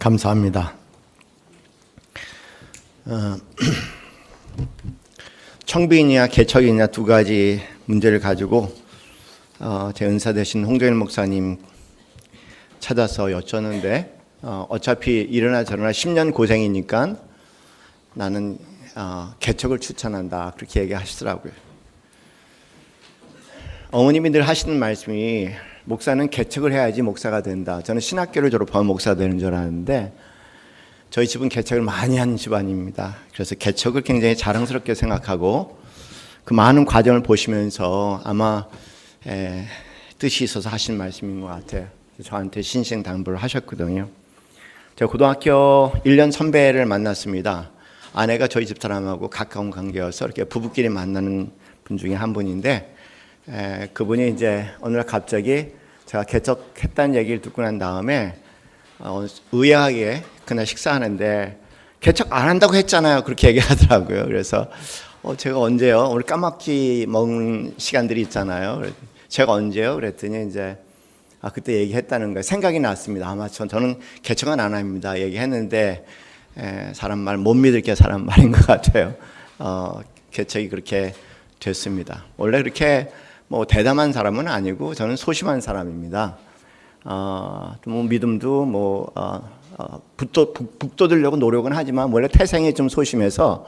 감사합니다. 청빙이냐 개척이냐 두 가지 문제를 가지고 제 은사 되신 홍정일 목사님 찾아서 여쭈었는데 어차피 이러나 저러나 10년 고생이니까 나는 개척을 추천한다 그렇게 얘기하시더라고요. 어머님이 늘 하시는 말씀이 목사는 개척을 해야지 목사가 된다. 저는 신학교를 졸업하면 목사가 되는 줄 알았는데 저희 집은 개척을 많이 하는 집안입니다. 그래서 개척을 굉장히 자랑스럽게 생각하고 그 많은 과정을 보시면서 아마 뜻이 있어서 하신 말씀인 것 같아요. 저한테 신신당부를 하셨거든요. 제가 고등학교 1년 선배를 만났습니다. 아내가 저희 집 사람하고 가까운 관계여서 이렇게 부부끼리 만나는 분 중에 한 분인데 그분이 이제 어느 날 갑자기 제가 개척했다는 얘기를 듣고 난 다음에 의아하게 그날 식사하는데 개척 안 한다고 했잖아요. 그렇게 얘기하더라고요. 그래서 제가 언제요? 오늘 까먹기 먹는 시간들이 있잖아요. 제가 언제요? 그랬더니 이제 그때 얘기했다는 거예요. 생각이 났습니다. 아마 저는 개척은 안 합니다. 얘기했는데 사람 말 못 믿을 게 사람 말인 것 같아요. 개척이 그렇게 됐습니다. 원래 그렇게 뭐 대담한 사람은 아니고 저는 소심한 사람입니다. 뭐 믿음도 뭐 북돋으려고 노력은 하지만 원래 태생이 좀 소심해서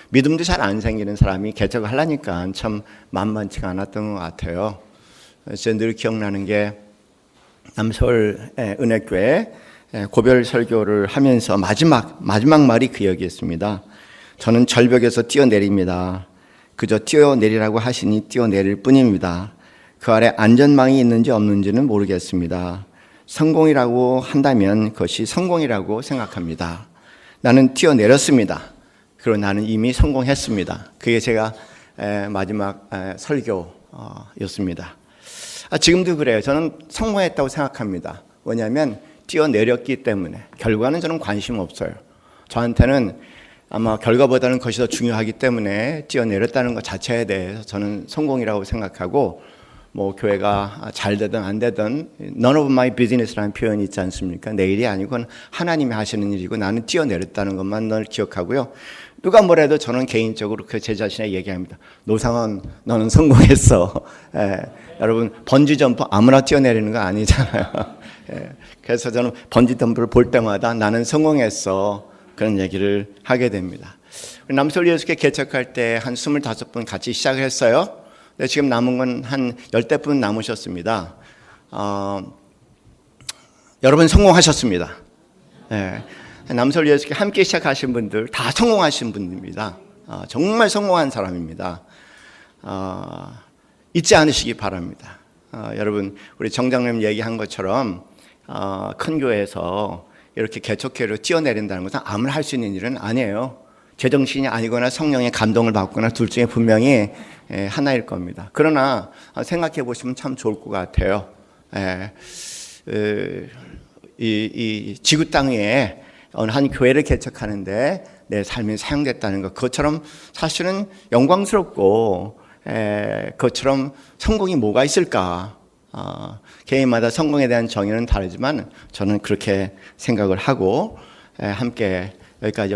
믿음도 잘 안 생기는 사람이 개척을 하려니까 참 만만치가 않았던 것 같아요. 그래서 늘 기억나는 게 남서울 은혜교회 고별 설교를 하면서 마지막 말이 그 얘기였습니다. 저는 절벽에서 뛰어내립니다. 그저 뛰어내리라고 하시니 뛰어내릴 뿐입니다. 그 아래 안전망이 있는지 없는지는 모르겠습니다. 성공이라고 한다면 그것이 성공이라고 생각합니다. 나는 뛰어내렸습니다. 그리고 나는 이미 성공했습니다. 그게 제가 마지막 설교였습니다. 지금도 그래요. 저는 성공했다고 생각합니다. 왜냐하면 뛰어내렸기 때문에. 결과는 저는 관심 없어요. 저한테는 아마 결과보다는 그것이 더 중요하기 때문에 뛰어내렸다는 것 자체에 대해서 저는 성공이라고 생각하고 뭐 교회가 잘 되든 안 되든 none of my business라는 표현이 있지 않습니까? 내 일이 아니고 하나님이 하시는 일이고 나는 뛰어내렸다는 것만 늘 기억하고요. 누가 뭐래도 저는 개인적으로 제 자신에 얘기합니다. 노상원 너는 성공했어. 여러분 번지점프 아무나 뛰어내리는 거 아니잖아요. 그래서 저는 번지점프를 볼 때마다 나는 성공했어. 그런 얘기를 하게 됩니다. 남서울 예수교회 개척할 때 한 25분 같이 시작을 했어요. 근데 지금 남은 건 한 10분 남으셨습니다. 여러분 성공하셨습니다. 남서울 예수교회 함께 시작하신 분들 다 성공하신 분입니다. 정말 성공한 사람입니다. 잊지 않으시기 바랍니다. 여러분 우리 정장님 얘기한 것처럼 큰 교회에서 이렇게 개척회로 뛰어내린다는 것은 아무나 할 수 있는 일은 아니에요. 제정신이 아니거나 성령의 감동을 받거나 둘 중에 분명히 하나일 겁니다. 그러나 생각해 보시면 참 좋을 것 같아요. 이 지구 땅 위에 어느 한 교회를 개척하는데 내 삶이 사용됐다는 것, 그것처럼 사실은 영광스럽고 그것처럼 성공이 뭐가 있을까? 개인마다 성공에 대한 정의는 다르지만 저는 그렇게 생각을 하고 함께 여기까지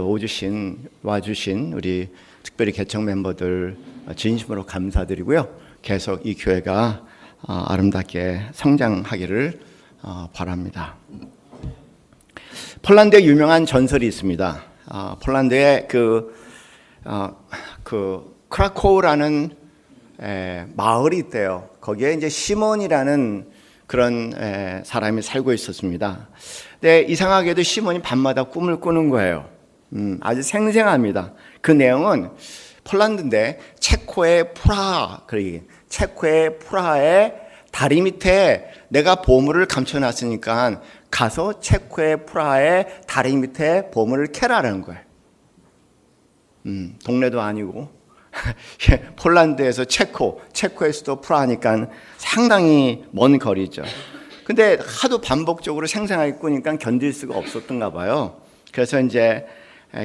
와주신 우리 특별히 개척 멤버들 진심으로 감사드리고요. 계속 이 교회가 아름답게 성장하기를 바랍니다. 폴란드에 유명한 전설이 있습니다. 폴란드에 그 크라코우라는 마을이 있대요. 거기에 이제 시몬이라는 그런 사람이 살고 있었습니다. 근데 이상하게도 시몬이 밤마다 꿈을 꾸는 거예요. 아주 생생합니다. 그 내용은 폴란드인데 체코의 프라하의 다리 밑에 내가 보물을 감춰놨으니까 가서 체코의 프라하의 다리 밑에 보물을 캐라라는 거예요. 동네도 아니고 폴란드에서 체코의 수도 프라하니까 상당히 먼 거리죠. 근데 하도 반복적으로 생생하게 꾸니까 견딜 수가 없었던가 봐요. 그래서 이제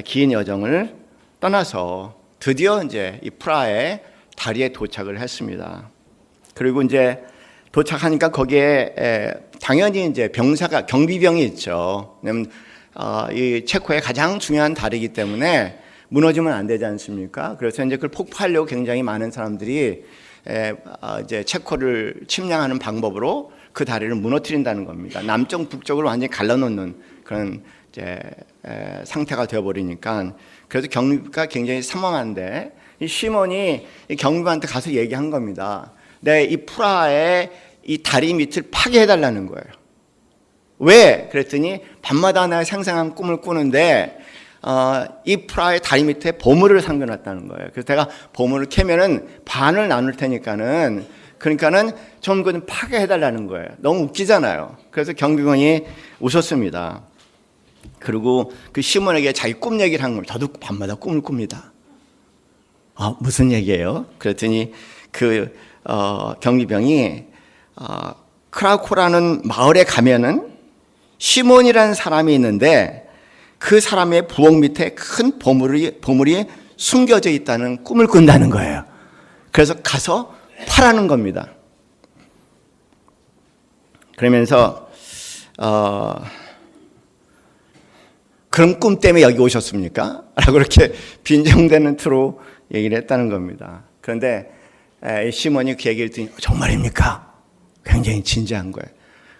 긴 여정을 떠나서 드디어 이제 이 프라하의 다리에 도착을 했습니다. 그리고 이제 도착하니까 거기에 당연히 이제 경비병이 있죠. 왜냐면 이 체코의 가장 중요한 다리이기 때문에 무너지면 안 되지 않습니까? 그래서 이제 그걸 폭파하려고 굉장히 많은 사람들이 이제 체코를 침략하는 방법으로 그 다리를 무너뜨린다는 겁니다. 남쪽 북쪽을 완전히 갈라놓는 그런 이제 상태가 되어버리니까, 그래서 경비가 굉장히 삼엄한데, 이 시몬이 이 경비한테 가서 얘기한 겁니다. 내 이 프라하의 이 다리 밑을 파괴해달라는 거예요. 왜? 그랬더니 밤마다 내가 생생한 꿈을 꾸는데 이 프라하의 다리 밑에 보물을 삼겨놨다는 거예요. 그래서 내가 보물을 캐면은 반을 나눌 테니까는, 그러니까는 좀 그 파괴해달라는 거예요. 너무 웃기잖아요. 그래서 경비원이 웃었습니다. 그리고 그 시몬에게 자기 꿈 얘기를 한 거예요. 저도 밤마다 꿈을 꿉니다. 무슨 얘기예요? 그랬더니 그 경비병이 크라코라는 마을에 가면은 시몬이라는 사람이 있는데 그 사람의 부엌 밑에 큰 보물이 숨겨져 있다는 꿈을 꾼다는 거예요. 그래서 가서 파라는 겁니다. 그러면서 그런 꿈 때문에 여기 오셨습니까? 라고 그렇게 빈정대는 투로 얘기를 했다는 겁니다. 그런데 시몬이 그 얘기를 듣더니 정말입니까? 굉장히 진지한 거예요.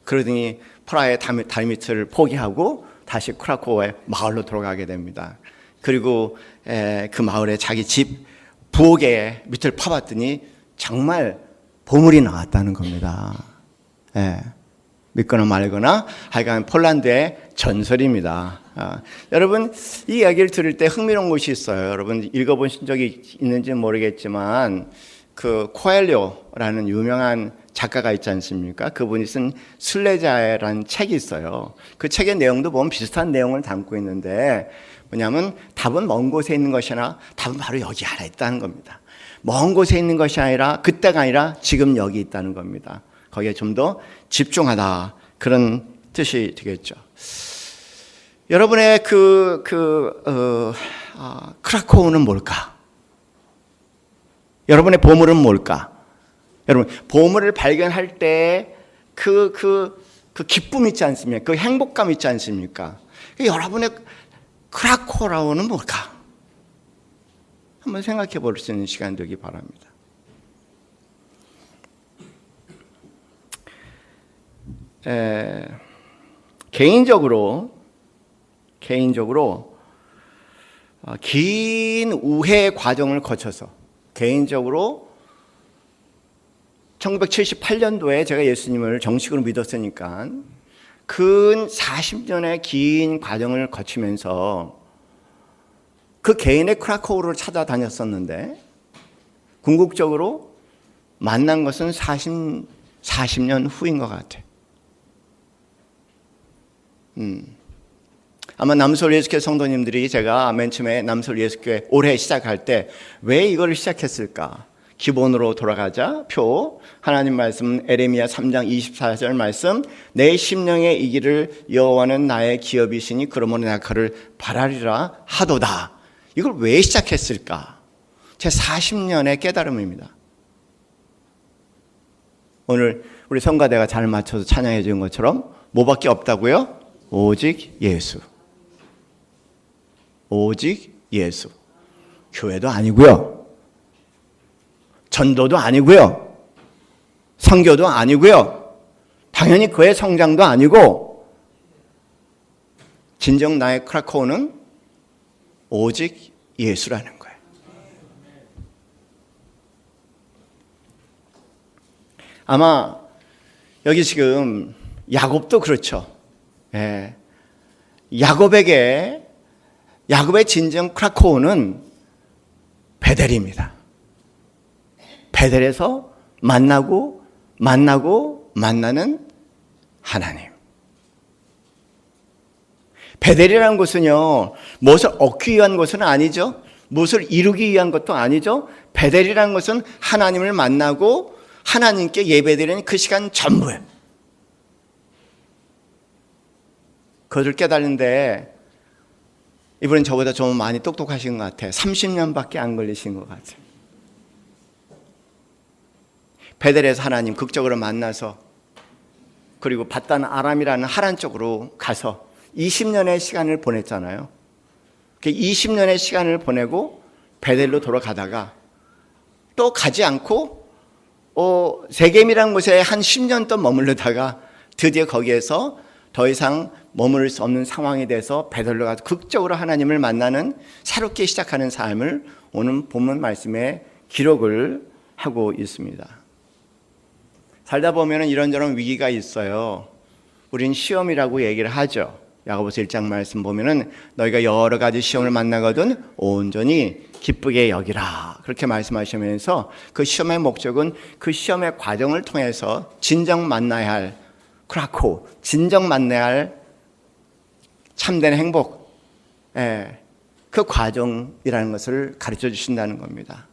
그러더니 프라하의 다리 밑을 포기하고 다시 크라코우의 마을로 돌아가게 됩니다. 그리고 그 마을에 자기 집 부엌의 밑을 파봤더니 정말 보물이 나왔다는 겁니다. 믿거나 말거나 하여간 폴란드의 전설입니다. 여러분, 이 이야기를 들을 때 흥미로운 것이 있어요. 여러분 읽어보신 적이 있는지는 모르겠지만 그 코엘료라는 유명한 작가가 있지 않습니까? 그분이 쓴 순례자라는 책이 있어요. 그 책의 내용도 보면 비슷한 내용을 담고 있는데, 뭐냐면 답은 먼 곳에 있는 것이 아니라 답은 바로 여기 하나 있다는 겁니다. 먼 곳에 있는 것이 아니라 그때가 아니라 지금 여기 있다는 겁니다. 거기에 좀 더 집중하다, 그런 뜻이 되겠죠. 여러분의 크라코우는 뭘까? 여러분의 보물은 뭘까? 여러분, 보물을 발견할 때 그 기쁨 있지 않습니까? 그 행복감 있지 않습니까? 여러분의 크라코라우는 뭘까? 한번 생각해 볼 수 있는 시간 되기 바랍니다. 개인적으로 긴 우회 과정을 거쳐서, 개인적으로 1978년도에 제가 예수님을 정식으로 믿었으니까 근 40년의 긴 과정을 거치면서 그 개인의 크라코우를 찾아다녔었는데, 궁극적으로 만난 것은 40년 후인 것 같아요. 아마 남서울 예수교회 성도님들이, 제가 맨 처음에 남서울 예수교회 올해 시작할 때 왜 이걸 시작했을까? 기본으로 돌아가자. 표, 하나님 말씀, 에레미야 3장 24절 말씀, 내 심령의 이기를 여호와는 나의 기업이시니 그러므로 내가 그를 바라리라 하도다. 이걸 왜 시작했을까? 제 40년의 깨달음입니다. 오늘 우리 성가대가 잘 맞춰서 찬양해 준 것처럼 뭐밖에 없다고요? 오직 예수. 오직 예수. 교회도 아니고요, 전도도 아니고요, 선교도 아니고요, 당연히 그의 성장도 아니고, 진정 나의 크라코우는 오직 예수라는 거예요. 아마 여기 지금 야곱도 그렇죠. 야곱의 진정 크라코우는 베델입니다. 베델에서 만나고 만나는 하나님. 베델이라는 곳은요, 무엇을 얻기 위한 것은 아니죠. 무엇을 이루기 위한 것도 아니죠. 베델이라는 것은 하나님을 만나고 하나님께 예배드리는 그 시간 전부예요. 그것을 깨달는데 이분은 저보다 좀 많이 똑똑하신 것 같아요. 30년밖에 안 걸리신 것 같아요. 베델에서 하나님 극적으로 만나서, 그리고 바단 아람이라는 하란 쪽으로 가서 20년의 시간을 보냈잖아요. 20년의 시간을 보내고 베델로 돌아가다가 또 가지 않고 세겜이라는 곳에 한 10년 또 머무르다가 드디어 거기에서 더 이상 머무를 수 없는 상황이 돼서 베델로 가서 극적으로 하나님을 만나는 새롭게 시작하는 삶을 오늘 본문 말씀에 기록을 하고 있습니다. 살다 보면 이런저런 위기가 있어요. 우린 시험이라고 얘기를 하죠. 야고보서 1장 말씀 보면은 너희가 여러 가지 시험을 만나거든 온전히 기쁘게 여기라 그렇게 말씀하시면서 그 시험의 목적은 그 시험의 과정을 통해서 진정 만나야 할 크라코 진정 만나야 할 참된 행복 그 과정이라는 것을 가르쳐 주신다는 겁니다.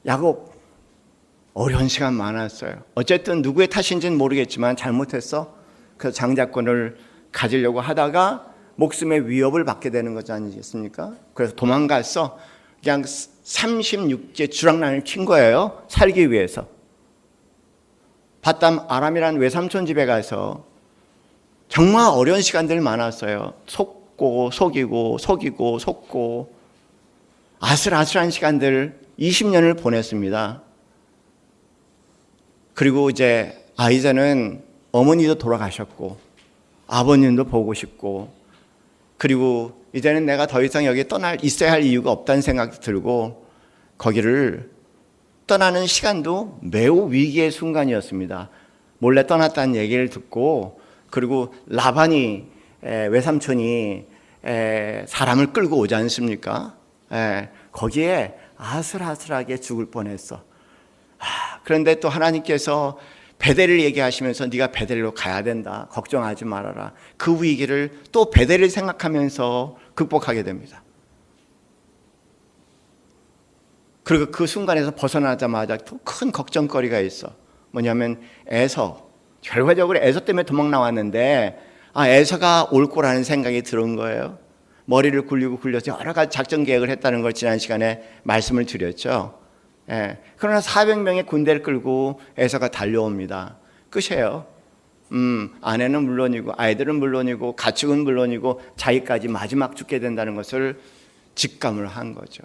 야곱 어려운 시간 많았어요. 어쨌든 누구의 탓인지는 모르겠지만 잘못했어. 그래서 장자권을 가지려고 하다가 목숨의 위협을 받게 되는 거지 아니겠습니까? 그래서 도망가서 그냥 36개 주랑난을 친 거예요. 살기 위해서. 바담 아람이라는 외삼촌 집에 가서 정말 어려운 시간들 많았어요. 속고 속이고 속고 아슬아슬한 시간들 20년을 보냈습니다. 그리고 이제 이제는 어머니도 돌아가셨고 아버님도 보고 싶고 그리고 이제는 내가 더 이상 여기에 있어야 할 이유가 없다는 생각이 들고 거기를 떠나는 시간도 매우 위기의 순간이었습니다. 몰래 떠났다는 얘기를 듣고 그리고 라반이 외삼촌이 사람을 끌고 오지 않습니까? 거기에 아슬아슬하게 죽을 뻔했어. 그런데 또 하나님께서 베델을 얘기하시면서 네가 베델로 가야 된다. 걱정하지 말아라. 그 위기를 또 베델을 생각하면서 극복하게 됩니다. 그리고 그 순간에서 벗어나자마자 또 큰 걱정거리가 있어. 뭐냐면 에서. 결과적으로 에서 때문에 도망 나왔는데 에서가 올 거라는 생각이 들은 거예요. 머리를 굴리고 굴려서 여러 가지 작전 계획을 했다는 걸 지난 시간에 말씀을 드렸죠. 그러나 400명의 군대를 끌고 에서가 달려옵니다. 끝이에요. 아내는 물론이고 아이들은 물론이고 가축은 물론이고 자기까지 마지막 죽게 된다는 것을 직감을 한 거죠.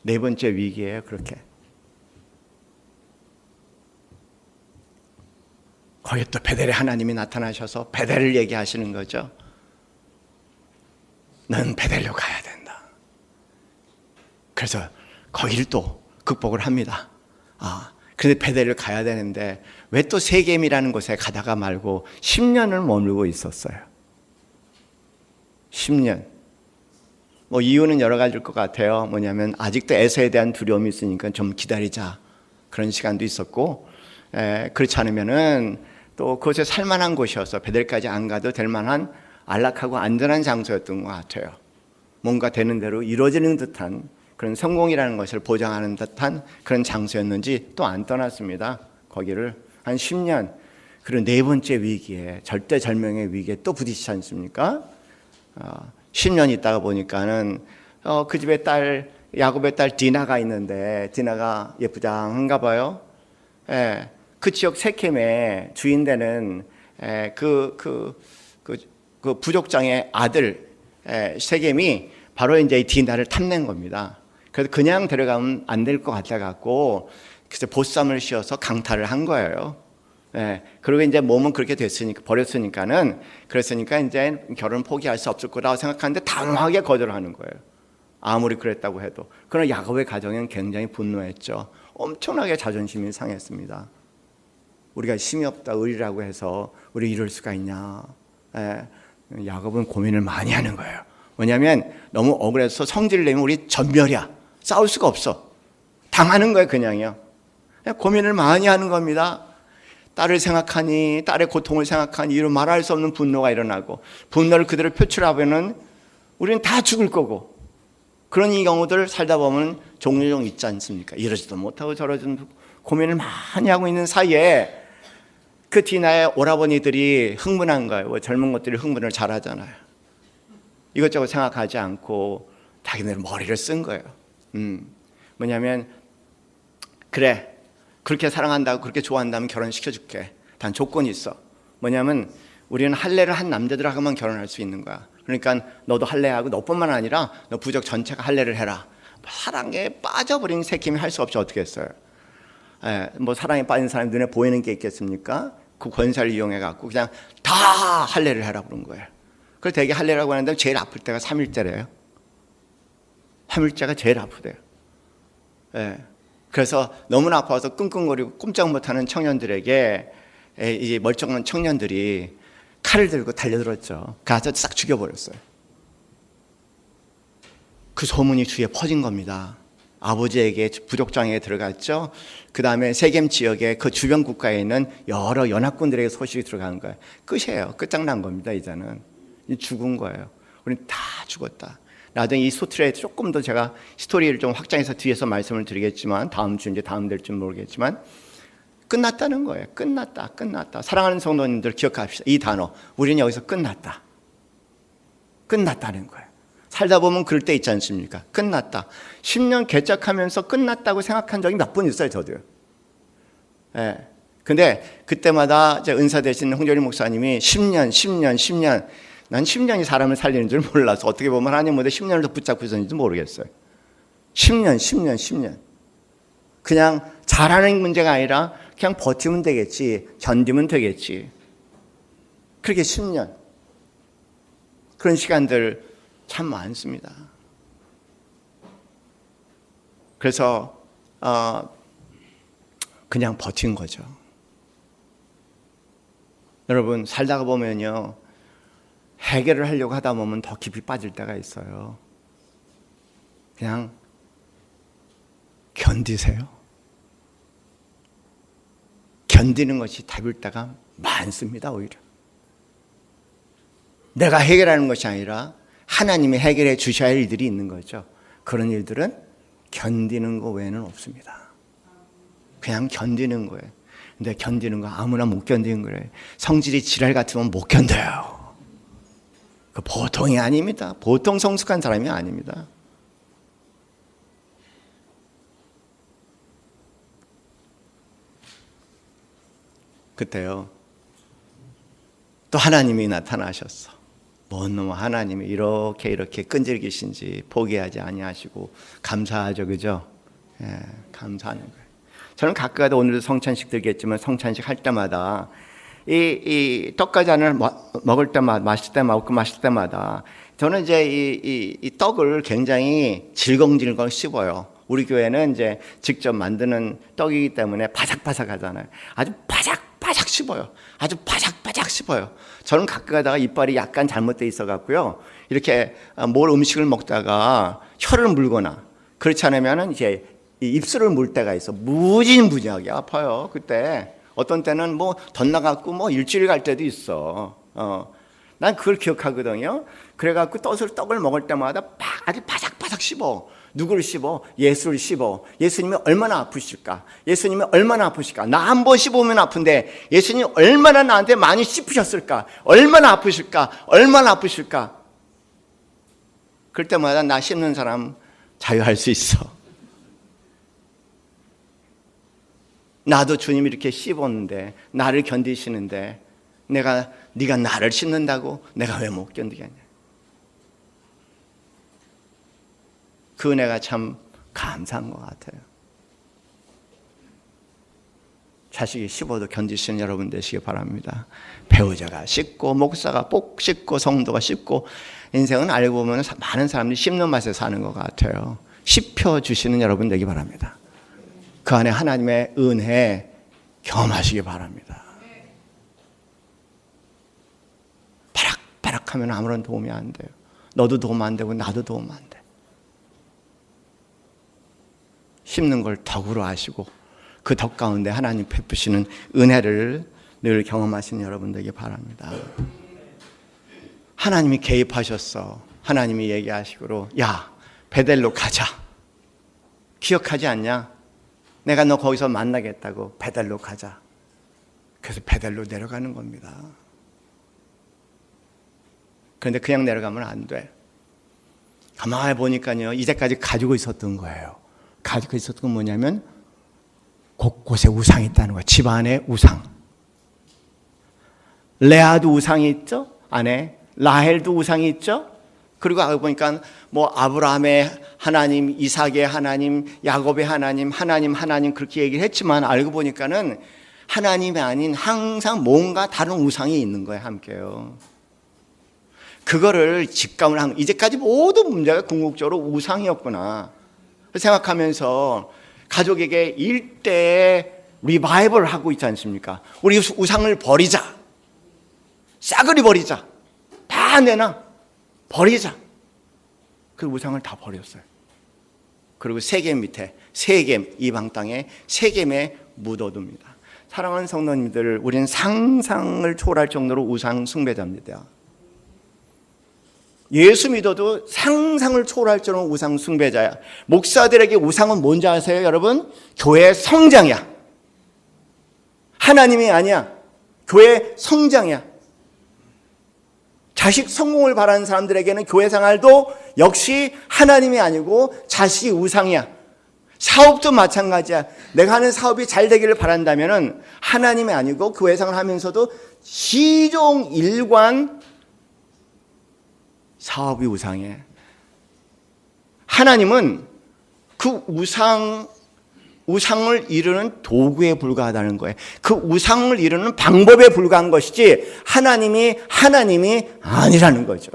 네 번째 위기예요. 그렇게 거기에 또 베델의 하나님이 나타나셔서 베델을 얘기하시는 거죠. 넌 베델로 가야 된다. 그래서 거기를 또 극복을 합니다. 그런데 베델을 가야 되는데 왜 또 세겜이라는 곳에 가다가 말고 10년을 머물고 있었어요. 10년. 이유는 여러 가지일 것 같아요. 뭐냐면 아직도 에서에 대한 두려움이 있으니까 좀 기다리자. 그런 시간도 있었고 그렇지 않으면은 또 그곳에 살만한 곳이어서 베델까지 안 가도 될 만한 안락하고 안전한 장소였던 것 같아요. 뭔가 되는 대로 이루어지는 듯한 그런 성공이라는 것을 보장하는 듯한 그런 장소였는지 또 안 떠났습니다. 거기를 한 10년. 그리고 네 번째 위기에 절대절명의 위기에 또 부딪히지 않습니까? 10년 있다가 보니까는 그 집에 딸 야곱의 딸 디나가 있는데 디나가 예쁘장한가 봐요. 그 지역 세켐의 주인 되는 그 부족장의 아들 세겜이 바로 이제 디나를 탐낸 겁니다. 그래서 그냥 데려가면 안 될 것 같아 갖고 그래서 보쌈을 씌워서 강탈을 한 거예요. 그리고 이제 몸은 그렇게 됐으니까 버렸으니까는 그랬으니까 이제 결혼 포기할 수 없을 거라고 생각하는데 단호하게 거절하는 거예요. 아무리 그랬다고 해도. 그러나 야곱의 가정은 굉장히 분노했죠. 엄청나게 자존심이 상했습니다. 우리가 힘이 없다 의리라고 해서 우리 이럴 수가 있냐. 야곱은 고민을 많이 하는 거예요. 왜냐하면 너무 억울해서 성질을 내면 우리 전멸이야. 싸울 수가 없어. 당하는 거예요. 그냥요. 고민을 많이 하는 겁니다. 딸을 생각하니 딸의 고통을 생각하니 이루 말할 수 없는 분노가 일어나고 분노를 그대로 표출하면 우리는 다 죽을 거고 그런 이 경우들 살다 보면 종종 있지 않습니까? 이러지도 못하고 저러지도 고민을 많이 하고 있는 사이에 그 디나의 오라버니들이 흥분한 거예요. 젊은 것들이 흥분을 잘하잖아요. 이것저것 생각하지 않고 자기네들 머리를 쓴 거예요. 뭐냐면 그래 그렇게 사랑한다고 그렇게 좋아한다면 결혼시켜줄게. 단 조건이 있어. 뭐냐면 우리는 할례를 한 남자들하고만 결혼할 수 있는 거야. 그러니까 너도 할례하고 너뿐만 아니라 너 부족 전체가 할례를 해라. 사랑에 빠져버린 새끼이 할 수 없이 어떻게 했어요? 뭐 사랑에 빠진 사람이 눈에 보이는 게 있겠습니까? 그 권세를 이용해 갖고 그냥 다 할례를 해라 그런 거예요. 그래서 되게 할례라고 하는데 제일 아플 때가 3일째래요. 3일째가 제일 아프대요. 그래서 너무나 아파서 끙끙거리고 꼼짝 못하는 청년들에게 이제 멀쩡한 청년들이 칼을 들고 달려들었죠. 가서 싹 죽여버렸어요. 그 소문이 주위에 퍼진 겁니다. 아버지에게 부족장에 들어갔죠. 그 다음에 세겜 지역의 그 주변 국가에 있는 여러 연합군들에게 소식이 들어간 거예요. 끝이에요. 끝장난 겁니다. 이제는 죽은 거예요. 우리는 다 죽었다. 나중에 이 소트레에 조금 더 제가 스토리를 좀 확장해서 뒤에서 말씀을 드리겠지만 다음 주 이제 다음 될지 모르겠지만 끝났다는 거예요. 끝났다. 사랑하는 성도님들 기억합시다. 이 단어. 우리는 여기서 끝났다. 끝났다는 거예요. 살다 보면 그럴 때 있지 않습니까? 끝났다. 10년 개척하면서 끝났다고 생각한 적이 몇 번 있어요, 저도요. 근데 그때마다 제 은사 되신 홍조리 목사님이 10년. 난 10년이 사람을 살리는 줄 몰라서 어떻게 보면 하나님 모델 10년을 더 붙잡고 있었는지 모르겠어요. 10년. 그냥 잘하는 문제가 아니라 그냥 버티면 되겠지, 견디면 되겠지. 그렇게 10년. 그런 시간들 참 많습니다. 그래서 그냥 버틴 거죠. 여러분 살다가 보면요, 해결을 하려고 하다 보면 더 깊이 빠질 때가 있어요. 그냥 견디세요. 견디는 것이 답일 때가 많습니다. 오히려 내가 해결하는 것이 아니라 하나님이 해결해 주셔야 할 일들이 있는 거죠. 그런 일들은 견디는 거 외에는 없습니다. 그냥 견디는 거예요. 근데 견디는 거 아무나 못 견디는 거예요. 성질이 지랄 같으면 못 견뎌요. 그 보통이 아닙니다. 보통 성숙한 사람이 아닙니다. 그때요, 또 하나님이 나타나셨어. 뭔 놈 하나님이 이렇게 끈질기신지 포기하지 아니하시고 감사하죠, 그죠? 감사하는 거예요. 저는 가끔가다 오늘도 성찬식 들겠지만 성찬식 할 때마다 이 떡과잔을 먹을 때마다 마실 때마다 저는 이제 이 떡을 굉장히 질겅질겅 씹어요. 우리 교회는 이제 직접 만드는 떡이기 때문에 바삭바삭하잖아요. 아주 바삭바삭 씹어요. 아주 바삭바삭 씹어요. 저는 가끔 가다가 이빨이 약간 잘못되어 있어 갖고요, 이렇게 뭘 음식을 먹다가 혀를 물거나 그렇지 않으면은 이제 입술을 물 때가 있어. 무지무지하게 아파요. 그때 어떤 때는 뭐 덧나갖고 뭐 일주일 갈 때도 있어. 난 그걸 기억하거든요. 그래갖고 떡을 먹을 때마다 아주 바삭바삭 씹어. 누구를 씹어? 예수를 씹어. 예수님이 얼마나 아프실까? 예수님이 얼마나 아프실까? 나 한 번 씹으면 아픈데 예수님이 얼마나 나한테 많이 씹으셨을까? 얼마나 아프실까? 그럴 때마다 나 씹는 사람 자유할 수 있어. 나도 주님이 이렇게 씹었는데, 나를 견디시는데 네가 나를 씹는다고 내가 왜 못 견디겠냐. 그 은혜가 참 감사한 것 같아요. 자식이 씹어도 견디시는 여러분 되시기 바랍니다. 배우자가 씹고 목사가 꼭 씹고 성도가 씹고, 인생은 알고 보면 많은 사람들이 씹는 맛에 사는 것 같아요. 씹혀주시는 여러분 되기 바랍니다. 그 안에 하나님의 은혜 경험하시기 바랍니다. 바락바락하면 아무런 도움이 안 돼요. 너도 도움 안 되고 나도 도움 안 돼. 씹는 걸 덕으로 아시고 그 덕 가운데 하나님 베푸시는 은혜를 늘 경험하시는 여러분 되기 바랍니다. 하나님이 개입하셨어. 하나님이 얘기하시기로, 야 베델로 가자. 기억하지 않냐? 내가 너 거기서 만나겠다고. 베델로 가자. 그래서 베델로 내려가는 겁니다. 그런데 그냥 내려가면 안 돼. 가만히 보니까요, 이제까지 가지고 있었던 거예요. 가지고 있었던 건 뭐냐면 곳곳에 우상이 있다는 거예요. 집안에 우상. 레아도 우상이 있죠. 아내 라헬도 우상이 있죠. 그리고 알고 보니까 뭐 아브라함의 하나님, 이삭의 하나님, 야곱의 하나님, 하나님 그렇게 얘기를 했지만 알고 보니까는 하나님이 아닌 항상 뭔가 다른 우상이 있는 거예요. 함께요. 그거를 직감을 한, 이제까지 모든 문제가 궁극적으로 우상이었구나 생각하면서 가족에게 일대에 리바이벌을 하고 있지 않습니까? 우리 우상을 버리자, 싸그리 버리자, 다 내놔 버리자. 그 우상을 다 버렸어요. 그리고 세겜 밑에, 세겜, 이방 땅에 세겜에 묻어둡니다. 사랑하는 성도님들, 우리는 상상을 초월할 정도로 우상 숭배자입니다. 예수 믿어도 상상을 초월할 정도로 우상 숭배자야. 목사들에게 우상은 뭔지 아세요, 여러분? 교회 성장이야. 하나님이 아니야. 교회 성장이야. 자식 성공을 바라는 사람들에게는 교회 생활도 역시 하나님이 아니고 자식이 우상이야. 사업도 마찬가지야. 내가 하는 사업이 잘 되기를 바란다면 하나님이 아니고 교회 생활을 하면서도 시종 일관 사업이 우상이야. 하나님은 그 우상을 이루는 도구에 불과하다는 거예요. 그 우상을 이루는 방법에 불과한 것이지 하나님이 아니라는 거죠.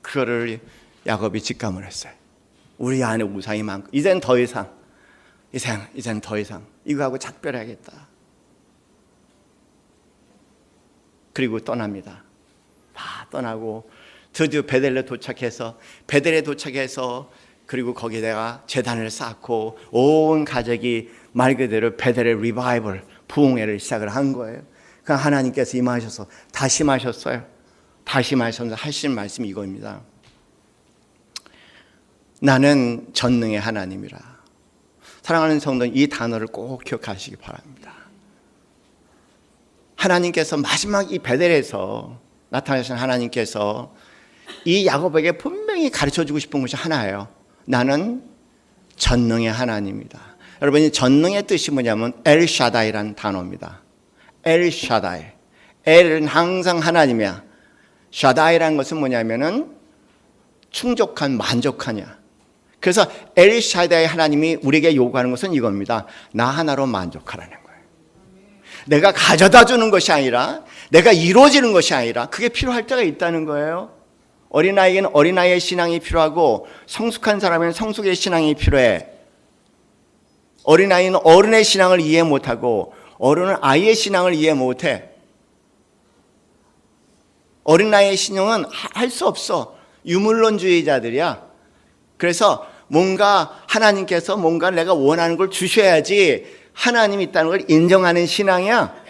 그거를 야곱이 직감을 했어요. 우리 안에 우상이 많고 이젠 더 이상 이거하고 작별해야겠다. 그리고 떠납니다. 다 떠나고 드디어 베델에 도착해서 그리고 거기다가 제단을 쌓고 온 가족이 말 그대로 베델의 리바이벌, 부흥회를 시작을 한 거예요. 그 하나님께서 임하셔서 다시 마셨어요. 다시 마셔서 하신 말씀이 이거입니다. 나는 전능의 하나님이라. 사랑하는 성도는 이 단어를 꼭 기억하시기 바랍니다. 하나님께서 마지막 이 베델에서 나타나신 하나님께서 이 야곱에게 분명히 가르쳐주고 싶은 것이 하나예요. 나는 전능의 하나님이다. 여러분, 이 전능의 뜻이 뭐냐면 엘샤다이라는 단어입니다. 엘샤다이. 엘은 항상 하나님이야. 샤다이라는 것은 뭐냐면은 충족한, 만족하냐. 그래서 엘샤다이 하나님이 우리에게 요구하는 것은 이겁니다. 나 하나로 만족하라는 거예요. 내가 가져다 주는 것이 아니라, 내가 이루어지는 것이 아니라 그게 필요할 때가 있다는 거예요. 어린아이에게는 어린아이의 신앙이 필요하고 성숙한 사람에게는 성숙의 신앙이 필요해. 어린아이는 어른의 신앙을 이해 못하고 어른은 아이의 신앙을 이해 못해. 어린아이의 신앙은 할 수 없어. 유물론주의자들이야. 그래서 뭔가 하나님께서 뭔가 내가 원하는 걸 주셔야지 하나님이 있다는 걸 인정하는 신앙이야.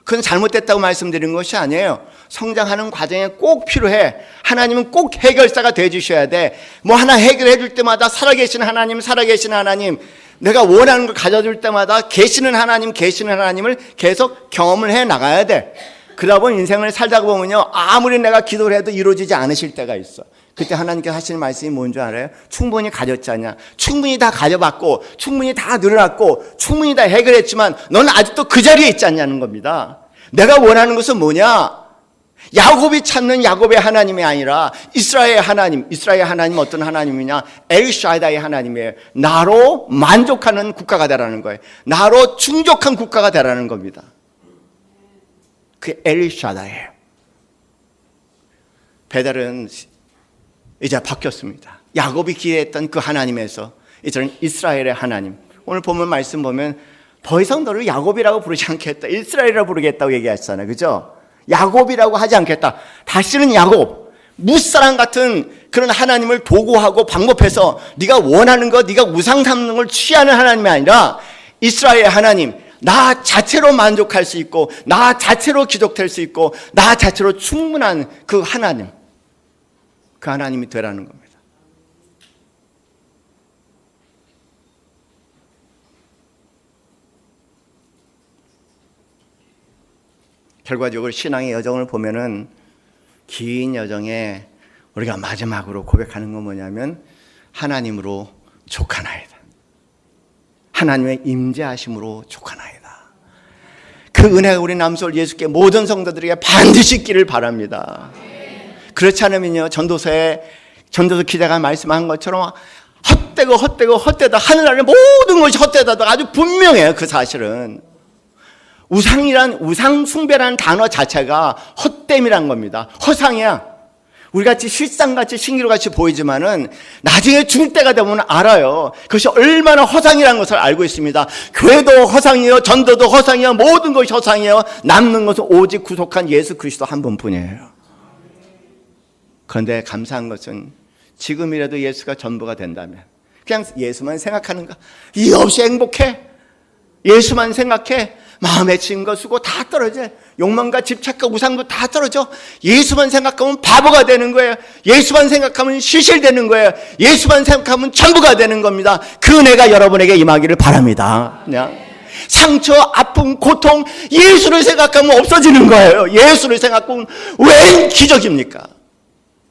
그건 잘못됐다고 말씀드린 것이 아니에요. 성장하는 과정에 꼭 필요해. 하나님은 꼭 해결사가 되어주셔야 돼. 뭐 하나 해결해 줄 때마다 살아계신 하나님, 내가 원하는 걸 가져줄 때마다 계시는 하나님을 계속 경험을 해 나가야 돼. 그러다 보면 인생을 살다 보면요, 아무리 내가 기도를 해도 이루어지지 않으실 때가 있어. 그때 하나님께서 하시는 말씀이 뭔지 알아요? 충분히 가졌지 않냐? 충분히 다 가져봤고 충분히 다 늘어났고 충분히 다 해결했지만 너는 아직도 그 자리에 있지 않냐는 겁니다. 내가 원하는 것은 뭐냐? 야곱이 찾는 야곱의 하나님이 아니라 이스라엘의 하나님 어떤 하나님이냐? 엘샤다의 하나님이에요. 나로 만족하는 국가가 되라는 거예요. 나로 충족한 국가가 되라는 겁니다. 그게 엘샤다예요. 베델은 이제 바뀌었습니다. 야곱이 기대했던 그 하나님에서 이제는 이스라엘의 하나님. 오늘 본문 말씀 보면 더 이상 너를 야곱이라고 부르지 않겠다, 이스라엘이라고 부르겠다고 얘기하셨잖아요. 그죠? 야곱이라고 하지 않겠다. 다시는 야곱, 무사람 같은 그런 하나님을 도구하고 방법해서 네가 원하는 것, 네가 우상 삼는 걸 취하는 하나님이 아니라 이스라엘의 하나님, 나 자체로 만족할 수 있고 나 자체로 기독될 수 있고 나 자체로 충분한 그 하나님, 그 하나님이 되라는 겁니다. 결과적으로 신앙의 여정을 보면은 긴 여정에 우리가 마지막으로 고백하는 건 뭐냐면 하나님으로 족하나이다. 하나님의 임재하심으로 족하나이다. 그 은혜가 우리 남서울 예수께 모든 성도들에게 반드시 있기를 바랍니다. 그렇지 않으면요, 전도서 기자가 말씀한 것처럼 헛되다 하늘 아래 모든 것이 헛되다도 아주 분명해요. 그 사실은 우상 숭배라는 단어 자체가 헛됨이란 겁니다. 허상이야. 우리같이 실상같이 신기루같이 보이지만은 나중에 죽을 때가 되면 알아요. 그것이 얼마나 허상이라는 것을 알고 있습니다. 교회도 허상이요, 전도도 허상이요, 모든 것이 허상이요. 남는 것은 오직 구속한 예수 그리스도 한 분뿐이에요. 그런데 감사한 것은 지금이라도 예수가 전부가 된다면 그냥 예수만 생각하는가? 이유 없이 행복해. 예수만 생각해. 마음에 짐과 수고 다 떨어져. 욕망과 집착과 우상도 다 떨어져. 예수만 생각하면 바보가 되는 거예요. 예수만 생각하면 시실되는 거예요. 예수만 생각하면 전부가 되는 겁니다. 그 은혜가 여러분에게 임하기를 바랍니다. 그냥 상처, 아픔, 고통 예수를 생각하면 없어지는 거예요. 예수를 생각하면 웬 기적입니까?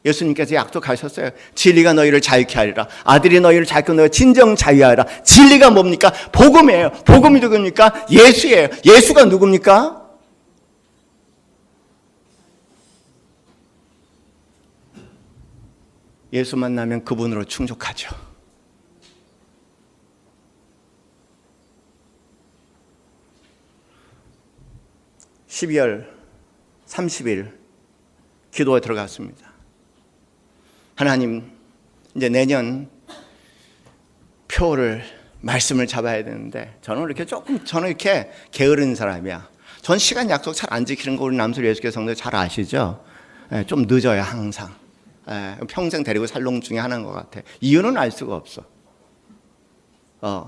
예수님께서 약속하셨어요. 진리가 너희를 자유케 하리라. 아들이 너희를 자유케 너희 진정 자유하리라. 진리가 뭡니까? 복음이에요. 복음이 누굽니까? 예수예요. 예수가 누굽니까? 예수 만나면 그분으로 충족하죠. (12월 30일) 기도에 들어갔습니다. 하나님, 이제 내년 표를 말씀을 잡아야 되는데 저는 이렇게 게으른 사람이야. 전 시간 약속 잘 안 지키는 거 우리 남서울 예수교회 성도 잘 아시죠? 좀 늦어요 항상. 평생 데리고 살 놈 중에 하나인 것 같아. 이유는 알 수가 없어.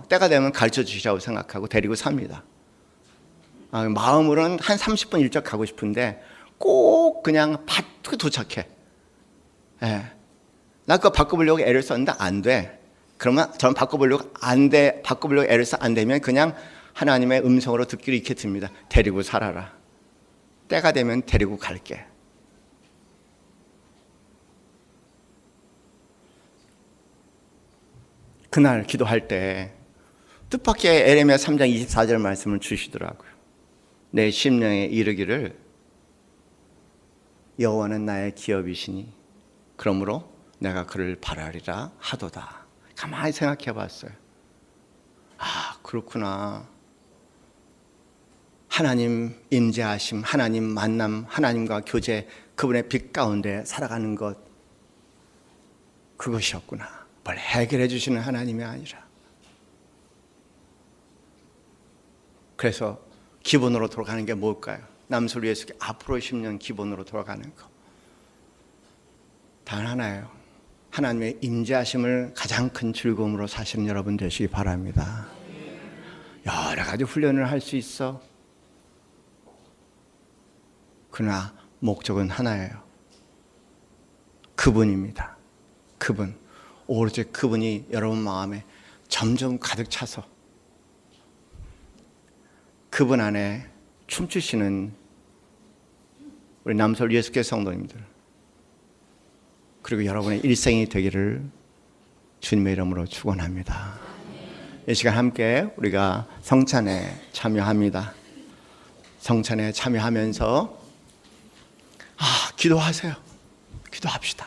때가 되면 가르쳐 주시라고 생각하고 데리고 삽니다. 마음으로는 한 30분 일찍 가고 싶은데 꼭 그냥 바로 도착해. 나 그거 바꿔보려고 애를 썼는데 안 돼. 그러면 저는 바꿔보려고 애를 써 안 되면 그냥 하나님의 음성으로 듣기를 익혀 듭니다. 데리고 살아라. 때가 되면 데리고 갈게. 그날 기도할 때 뜻밖의 에레미야 3장 24절 말씀을 주시더라고요. 내 심령에 이르기를 여호와는 나의 기업이시니 그러므로 내가 그를 바라리라 하도다. 가만히 생각해 봤어요. 그렇구나. 하나님 임재하심, 하나님 만남, 하나님과 교제, 그분의 빛 가운데 살아가는 것, 그것이었구나. 뭘 해결해 주시는 하나님이 아니라. 그래서 기본으로 돌아가는 게 뭘까요? 남서울 예수교회 앞으로 10년 기본으로 돌아가는 거. 단 하나예요. 하나님의 임재하심을 가장 큰 즐거움으로 사시는 여러분 되시기 바랍니다. 여러 가지 훈련을 할 수 있어. 그러나 목적은 하나예요. 그분입니다. 그분. 오로지 그분이 여러분 마음에 점점 가득 차서 그분 안에 춤추시는 우리 남서울 예수교회 성도님들, 그리고 여러분의 일생이 되기를 주님의 이름으로 축원합니다. 이 시간 함께 우리가 성찬에 참여합니다. 성찬에 참여하면서 기도하세요. 기도합시다.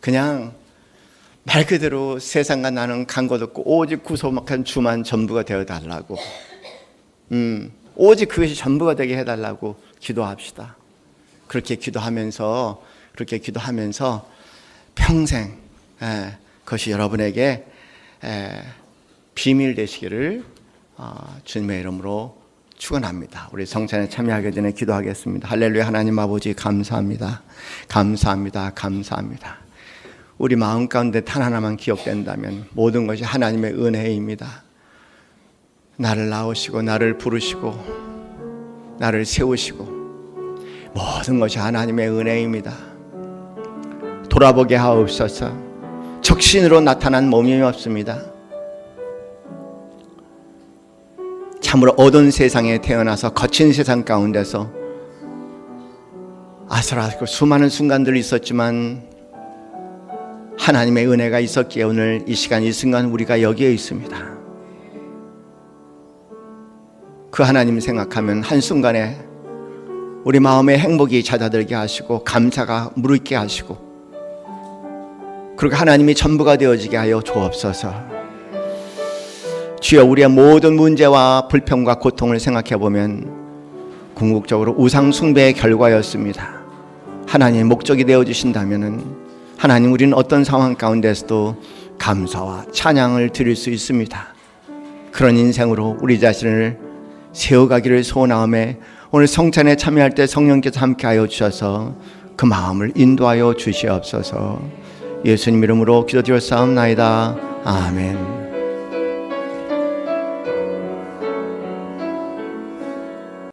그냥 말 그대로 세상과 나는 간 것 없고 오직 구속한 주만 전부가 되어달라고, 오직 그것이 전부가 되게 해달라고 기도합시다. 그렇게 기도하면서 평생 그것이 여러분에게 비밀 되시기를 주님의 이름으로 축원합니다. 우리 성찬에 참여하기 전에 기도하겠습니다. 할렐루야. 하나님 아버지 감사합니다. 감사합니다. 감사합니다. 우리 마음 가운데 단 하나만 기억된다면 모든 것이 하나님의 은혜입니다. 나를 낳으시고 나를 부르시고 나를 세우시고 모든 것이 하나님의 은혜입니다. 돌아보게 하옵소서. 적신으로 나타난 몸이 없습니다. 참으로 어두운 세상에 태어나서 거친 세상 가운데서 아슬아슬 수많은 순간들이 있었지만 하나님의 은혜가 있었기에 오늘 이 시간 이 순간 우리가 여기에 있습니다. 그 하나님 생각하면 한순간에 우리 마음에 행복이 찾아들게 하시고 감사가 무르익게 하시고, 그리고 하나님이 전부가 되어지게 하여 주옵소서. 주여, 우리의 모든 문제와 불평과 고통을 생각해 보면 궁극적으로 우상 숭배의 결과였습니다. 하나님의 목적이 되어 주신다면은 하나님, 우리는 어떤 상황 가운데서도 감사와 찬양을 드릴 수 있습니다. 그런 인생으로 우리 자신을 세워가기를 소원하오매 오늘 성찬에 참여할 때 성령께서 함께하여 주셔서 그 마음을 인도하여 주시옵소서. 예수님 이름으로 기도드렸사옵나이다. 아멘.